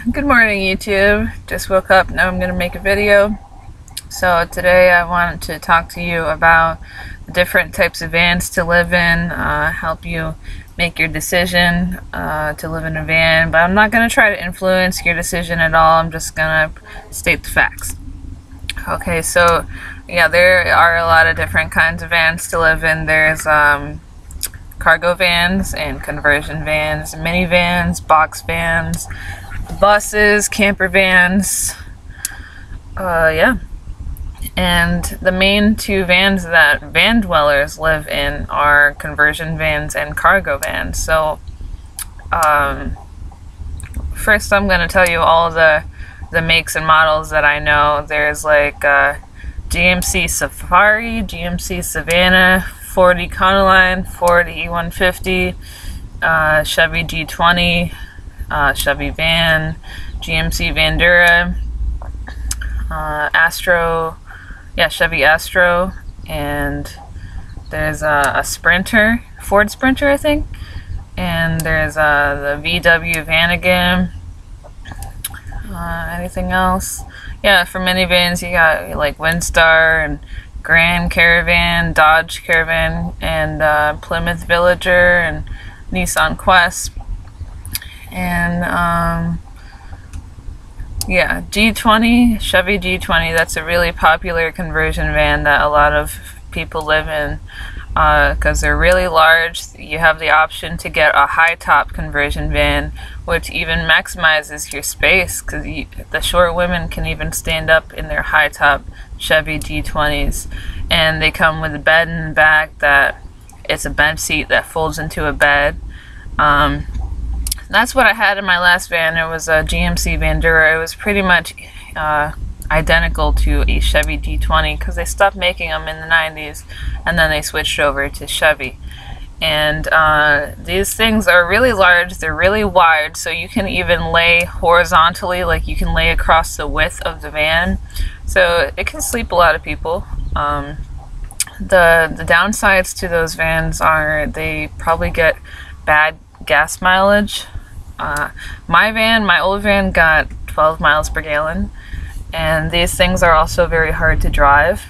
Good morning, YouTube. Just woke up. Now I'm going to make a video. So today I wanted to talk to you about the different types of vans to live in, help you make your decision to live in a van. But I'm not going to try to influence your decision at all. I'm just going to state the facts. Okay, so yeah, there are a lot of different kinds of vans to live in. There's cargo vans and conversion vans, minivans, box vans, buses, camper vans, yeah. And the main two vans that van dwellers live in are conversion vans and cargo vans. So, first I'm going to tell you all the makes and models that I know. There's like GMC Safari, GMC Savannah, Ford Econoline, Ford E150, Chevy G20, Chevy Van, GMC Vandura, Chevy Astro, and there's a Sprinter, Ford Sprinter, I think, and there's the VW Vanagon. Anything else? Yeah, for minivans you got like Windstar and Grand Caravan, Dodge Caravan, and Plymouth Villager and Nissan Quest. And yeah, G20, Chevy G20, that's a really popular conversion van that a lot of people live in because they're really large. You have the option to get a high top conversion van, which even maximizes your space because the short women can even stand up in their high top Chevy G20s, and they come with a bed in the back that it's a bench seat that folds into a bed. That's what I had in my last van. It was a GMC Vandura. It was pretty much identical to a Chevy G20 because they stopped making them in the 90s and then they switched over to Chevy. And these things are really large, they're really wide, so you can even lay horizontally, like you can lay across the width of the van. So it can sleep a lot of people. The downsides to those vans are they probably get bad gas mileage. My old van got 12 miles per gallon, and these things are also very hard to drive.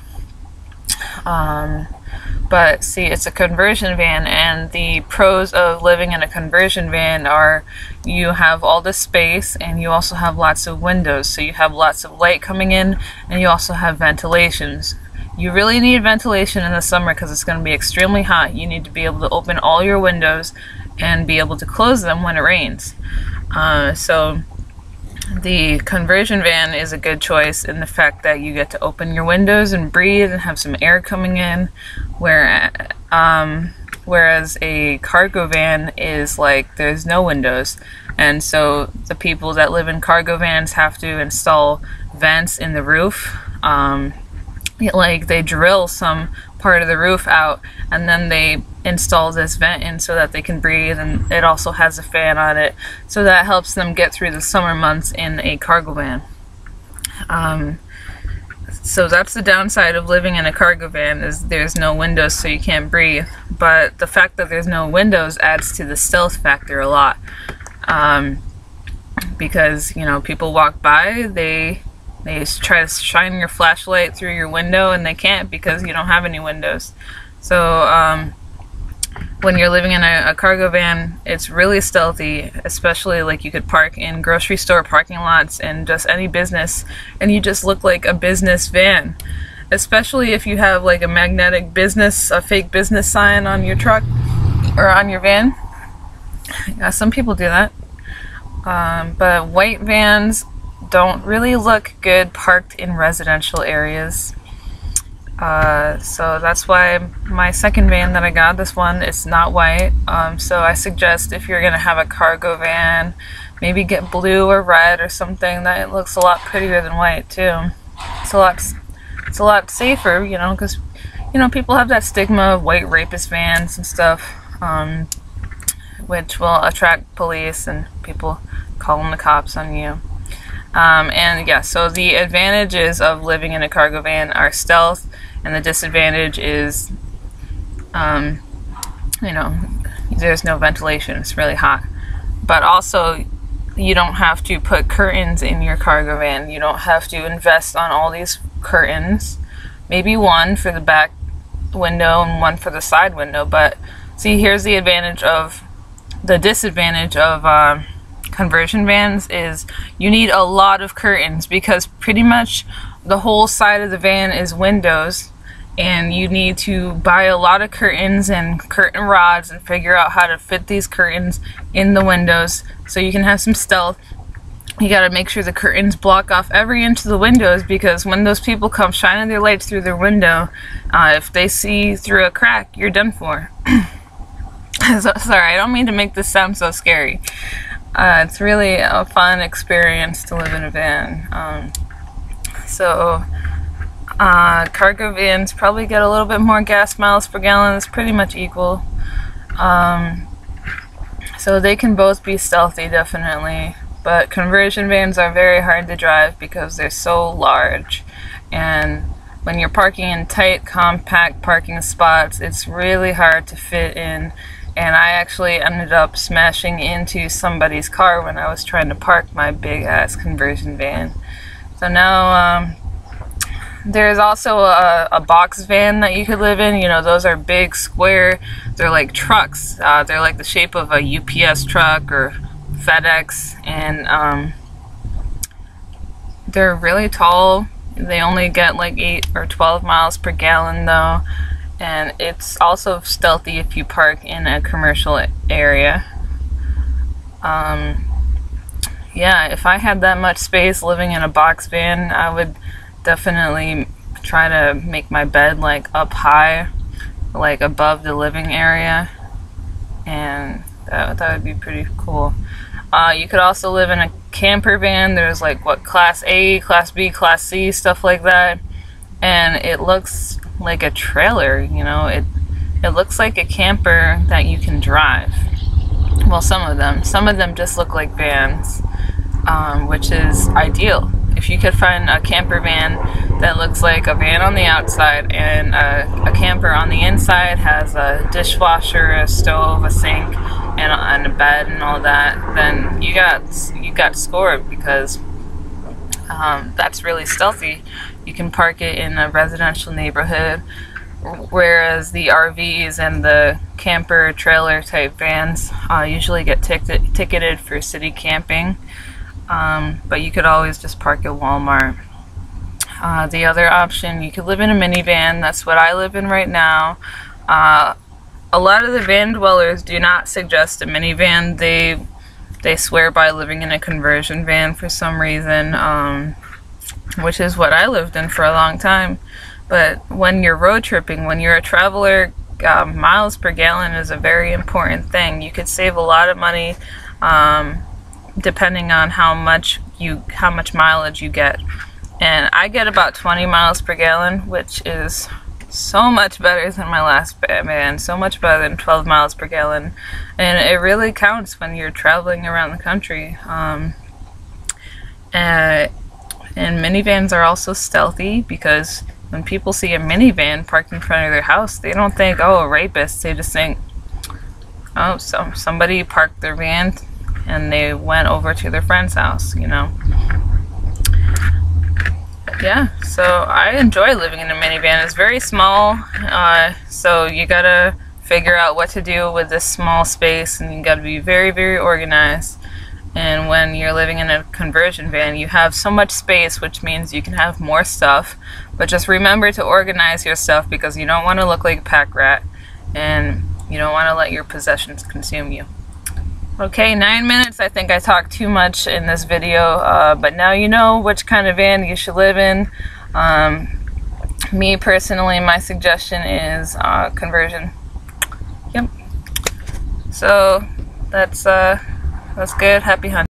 But see, it's a conversion van, and the pros of living in a conversion van are you have all the space and you also have lots of windows, so you have lots of light coming in, and you also have ventilations. You really need ventilation in the summer because it's going to be extremely hot. You need to be able to open all your windows and be able to close them when it rains. So the conversion van is a good choice in the fact that you get to open your windows and breathe and have some air coming in, whereas a cargo van is like there's no windows, and so the people that live in cargo vans have to install vents in the roof. Like they drill some part of the roof out and then they install this vent in so that they can breathe, and it also has a fan on it, so that helps them get through the summer months in a cargo van. So that's the downside of living in a cargo van, is there's no windows, so you can't breathe. But the fact that there's no windows adds to the stealth factor a lot, because people walk by, they try to shine your flashlight through your window and they can't because you don't have any windows. So when you're living in a cargo van, it's really stealthy, especially like you could park in grocery store parking lots and just any business, and you just look like a business van, especially if you have like a magnetic business, a fake business sign on your truck or on your van. Yeah, some people do that. But white vans don't really look good parked in residential areas. So that's why my second van that I got, this one, it's not white. So I suggest if you're gonna have a cargo van, maybe get blue or red or something that it looks a lot prettier than white too. It's a lot safer, because people have that stigma of white rapist vans and stuff, which will attract police and people calling the cops on you. And yeah, so the advantages of living in a cargo van are stealth, and the disadvantage is, there's no ventilation, it's really hot. But also, you don't have to put curtains in your cargo van. You don't have to invest on all these curtains. Maybe one for the back window and one for the side window, but see, here's the disadvantage of conversion vans is you need a lot of curtains, because pretty much the whole side of the van is windows, and you need to buy a lot of curtains and curtain rods and figure out how to fit these curtains in the windows so you can have some stealth. You got to make sure the curtains block off every inch of the windows, because when those people come shining their lights through their window, if they see through a crack, you're done for. Sorry, I don't mean to make this sound so scary. It's really a fun experience to live in a van. Cargo vans probably get a little bit more gas miles per gallon. It's pretty much equal. So they can both be stealthy, definitely. But conversion vans are very hard to drive because they're so large. And when you're parking in tight, compact parking spots, it's really hard to fit in. And I actually ended up smashing into somebody's car when I was trying to park my big-ass conversion van. So now, there's also a box van that you could live in. You know, those are big, square, they're like trucks. They're like the shape of a UPS truck or FedEx, and they're really tall. They only get like 8 or 12 miles per gallon though, and it's also stealthy if you park in a commercial area. Yeah, if I had that much space living in a box van, I would definitely try to make my bed like up high, like above the living area, and that would be pretty cool. You could also live in a camper van. There's like what, Class A, Class B, Class C, stuff like that, and it looks like a trailer, you know. It looks like a camper that you can drive. Well, some of them just look like vans, which is ideal. If you could find a camper van that looks like a van on the outside and a camper on the inside, has a dishwasher, a stove, a sink, and a bed and all that, then you got scored, because that's really stealthy. You can park it in a residential neighborhood, whereas the RVs and the camper trailer type vans usually get ticketed for city camping. But you could always just park at Walmart. The other option, you could live in a minivan. That's what I live in right now. A lot of the van dwellers do not suggest a minivan. They swear by living in a conversion van for some reason, which is what I lived in for a long time. But when you're road tripping, when you're a traveler, miles per gallon is a very important thing. You could save a lot of money depending on how much mileage you get. And I get about 20 miles per gallon, which is so much better than my last van, so much better than 12 miles per gallon. And it really counts when you're traveling around the country. And minivans are also stealthy, because when people see a minivan parked in front of their house, they don't think, oh, a rapist. They just think, oh, somebody parked their van and they went over to their friend's house, you know. Yeah, so I enjoy living in a minivan. It's very small, so you gotta figure out what to do with this small space, and you gotta be very, very organized. And when you're living in a conversion van, you have so much space, which means you can have more stuff. But just remember to organize your stuff, because you don't want to look like a pack rat, and you don't want to let your possessions consume you. Okay, 9 minutes. I think I talked too much in this video, but now you know which kind of van you should live in. Me personally, my suggestion is conversion. Yep. So that's good. Happy hunting.